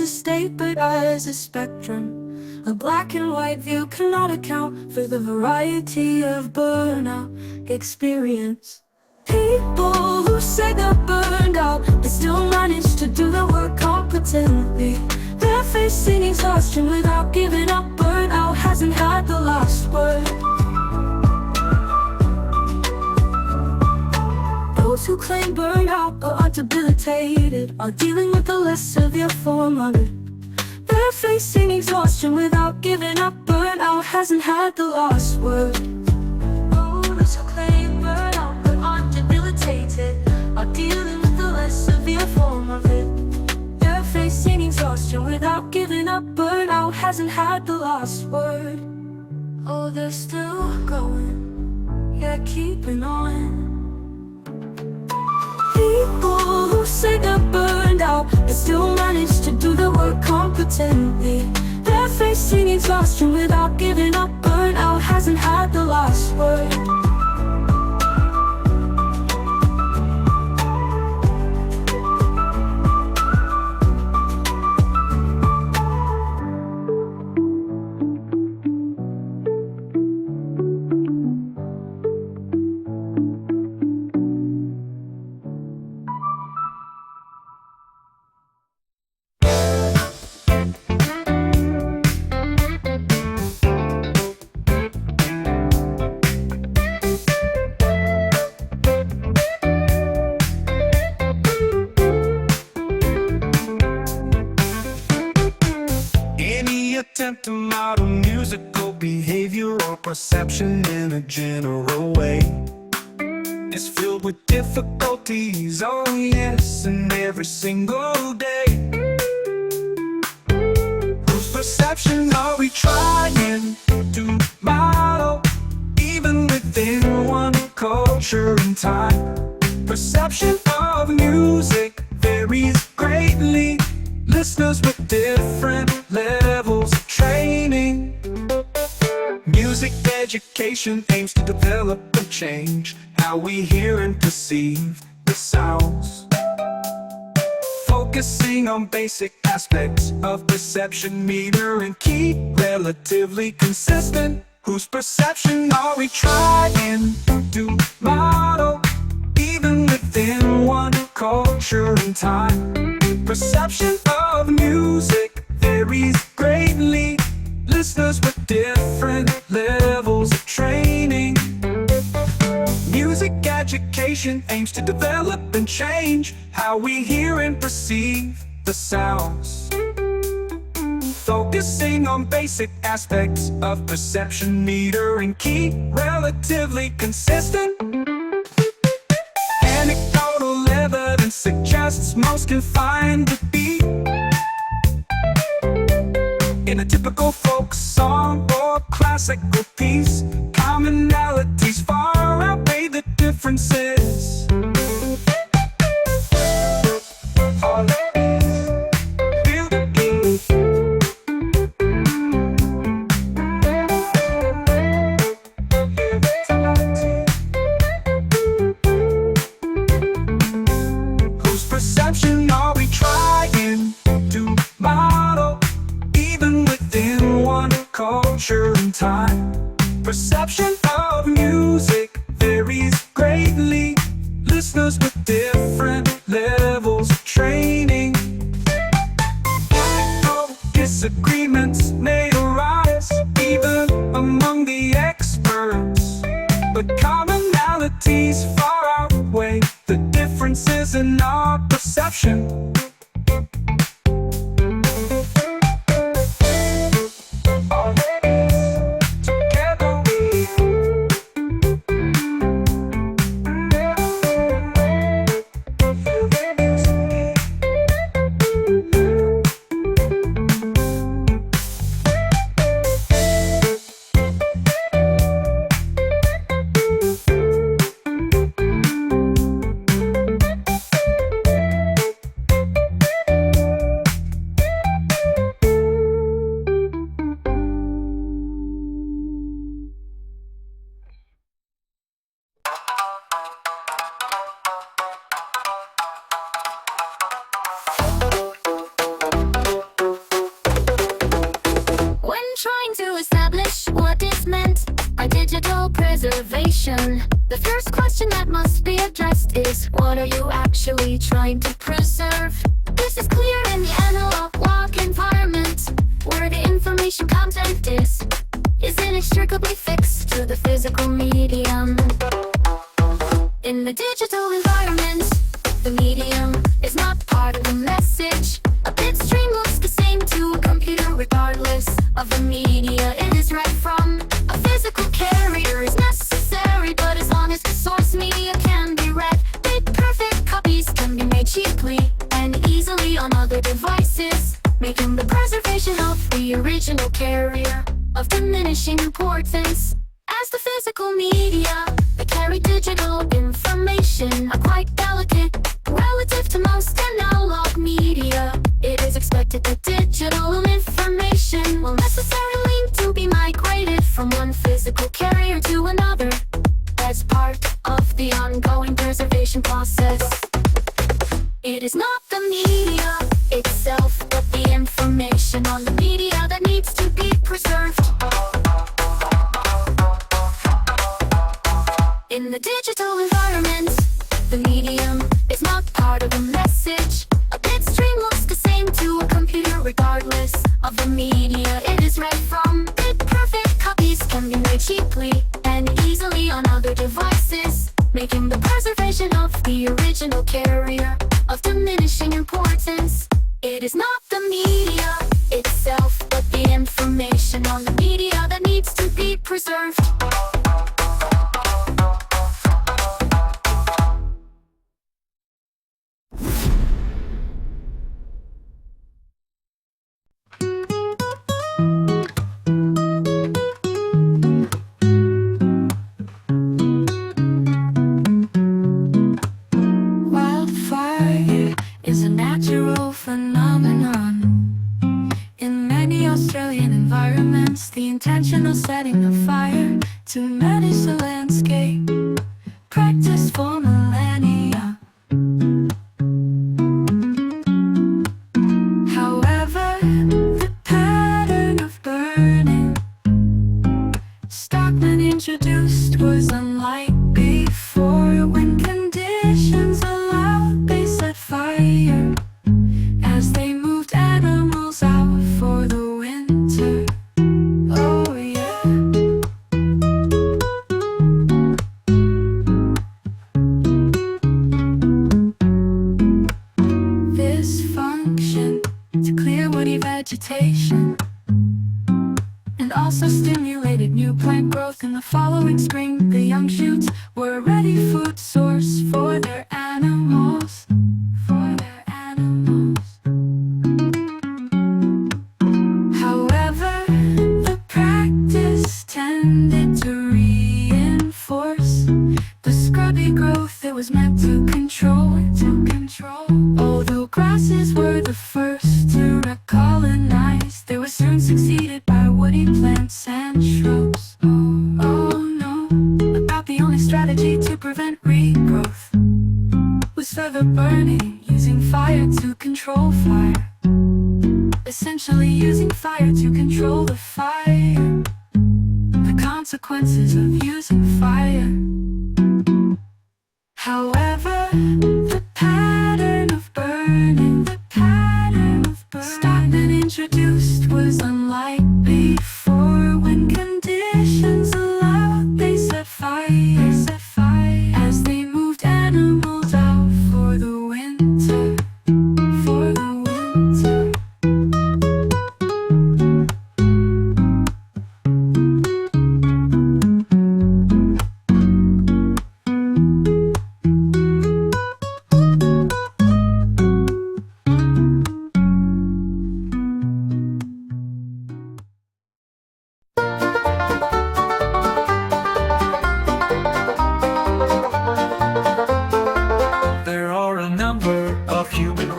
a state but as a spectrum. A black and white view cannot account for the variety of burnout experience. People who say they're burned out but still manage to do the work competently. They're facing exhaustion without giving up. Burnout hasn't had the last word. Those who claim burnout or are debilitated are dealing with the less severe form of it. They're facing exhaustion without giving up. Burnout hasn't had the last word. Those who claim burnout but aren't debilitated are dealing with the less severe form of it. They're facing exhaustion without giving up. Burnout hasn't had the last word. Oh, they're still going, yeah, keeping on. People who say they're burned out but still manage to do the work competently. They're facing exhaustion without giving up. Burnout hasn't had the last word. Attempt to model musical behavior or perception in a general way is filled with difficulties, oh yes, and every single day. Whose perception are we trying to model, even within one culture and time? Perception of music varies greatly. Listeners with different levels of training. Music education aims to develop and change how we hear and perceive the sounds, focusing on basic aspects of perception, meter and key, relatively consistent. Whose perception are we trying to model, even within one culture and time? Perception of music varies greatly. Listeners with different levels of training. Music education aims to develop and change how we hear and perceive the sounds, focusing on basic aspects of perception, meter and key, relatively consistent. Anecdotal evidence suggests most can find the beat in a typical folk song or classical piece. Commonalities far outweigh the differences. All it is, feel the beat. Hear the tonality. Whose perception are we trying to model, even within one culture and time? Perception of music varies greatly. Listeners with different levels of training. Disagreements may arise even among the experts, but commonalities far outweigh the differences in our perception. preservation. The first question that must be addressed is, what are you actually trying to preserve? This is clear in the analog log environment, where the information content is inextricably fixed to the physical medium. In the digital environment, the medium is not part of the message. A bit stream looks the same to a computer regardless of the media it is read from. A physical carrier is necessary, but as long as the source media can be read, bit-perfect copies can be made cheaply and easily on other devices, making the preservation of the original carrier of diminishing importance. As the physical media that carry digital information are quite delicate relative to most analog media, it is expected that digital information will necessarily need to be migrated from one physical carrier to another as part of the ongoing preservation process. It is not the media itself, but the information on the media that needs to be preserved. In the digital environment, the medium is not part of the message. A bit stream looks the same to a computer regardless of the media it is read from. Bit-perfect copies can be made cheaply and easily on other devices, making the preservation of the original carrier of diminishing importance. It is not the media itself, but the information on the media that needs to be preserved. Wildfire is a natural phenomenon. In many Australian environments, the intentional setting of fire to manage the landscape, practiced for millennia. However, the pattern of burning Stockman introduced was unlike before. When conditions allowed, they set fire as they moved animals out for the winter. Oh yeah. This function to clear woody vegetation and also stimulated new plant growth in the following spring. The young shoots were a ready food source for their animals. However, the practice tended to reinforce the scrubby growth it was meant to control. Although grasses were the first to recolonize, they were soon succeeded by woody plants and shrubs. Oh no, about the only strategy to prevent regrowth was feather burning, using fire to control fire. Essentially using fire to control the fire. The consequences of using fire. However, the pattern of burning Stockman introduced was unlike before. When conditions allowed, they set fire as they moved animals out for the winter.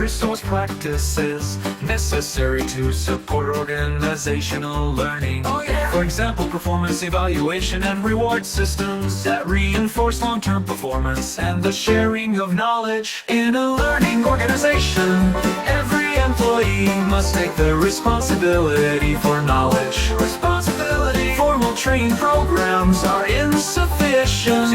resource practices necessary to support organizational learning. For example, performance evaluation and reward systems that reinforce long-term performance and the sharing of knowledge. In a learning organization, every employee must take the responsibility for knowledge, responsibility for Formal training programs are insufficient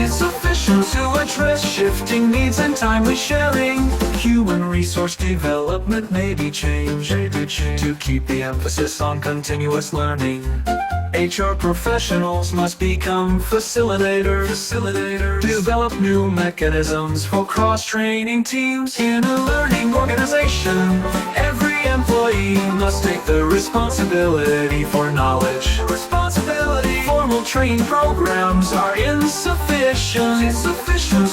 to address shifting needs and timely sharing. Human resource development may be changed to keep the emphasis on continuous learning. HR professionals must become facilitators, develop new mechanisms for cross-training teams. In a learning organization, every employee must take the responsibility for knowledge. Formal training programs are insufficient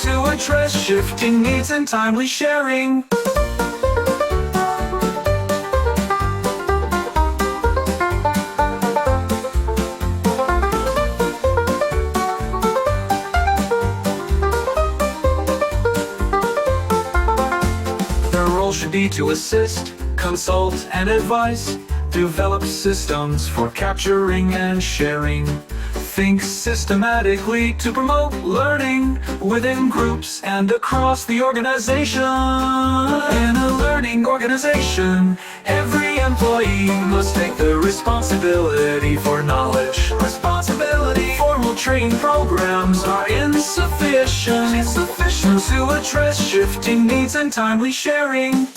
to address shifting needs and timely sharing. Their role should be to assist, consult, and advise. Develop systems for capturing and sharing. Think systematically to promote learning within groups and across the organization. In a learning organization, every employee must take the responsibility for knowledge. Formal training programs are insufficient to address shifting needs and timely sharing.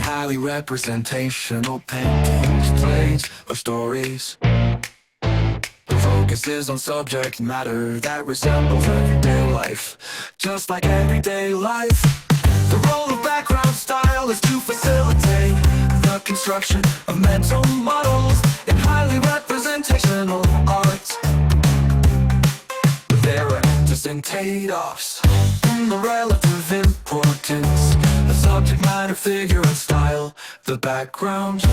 Highly representational paintings, plays, or stories. The focus is on subject matter that resembles everyday life, just like everyday life. The role of background style is to facilitate the construction of mental models in highly representational art. There are interesting trade-offs in the relative importance, the subject matter, figure, and style, the background.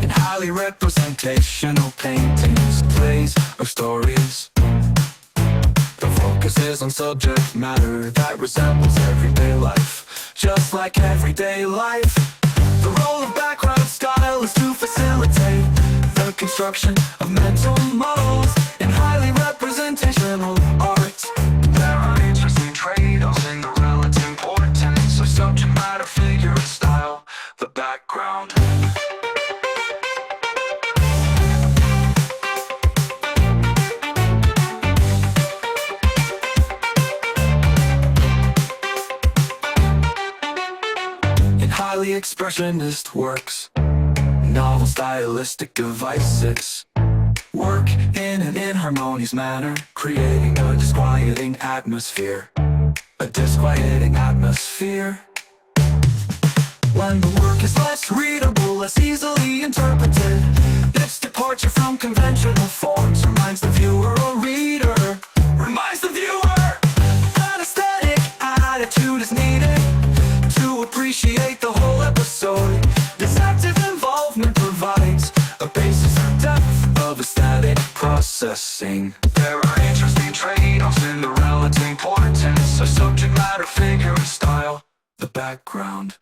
In highly representational paintings, plays, or stories, the focus is on subject matter that resembles everyday life, just like everyday life. The role of background style is to facilitate the construction of mental models in highly representational art. There are interesting trade-offs in the relative importance of subject matter, figure, and style, the background. In highly expressionist works, novel stylistic devices work in an inharmonious manner, creating a disquieting atmosphere. When the work is less readable, less easily interpreted, its departure from conventional forms reminds the viewer or reader, that aesthetic attitude is needed to appreciate the whole episode. This active involvement provides a basis for depth of aesthetic processing. There are interesting trade-offs in the relative importance of subject matter, figure, and style, the background.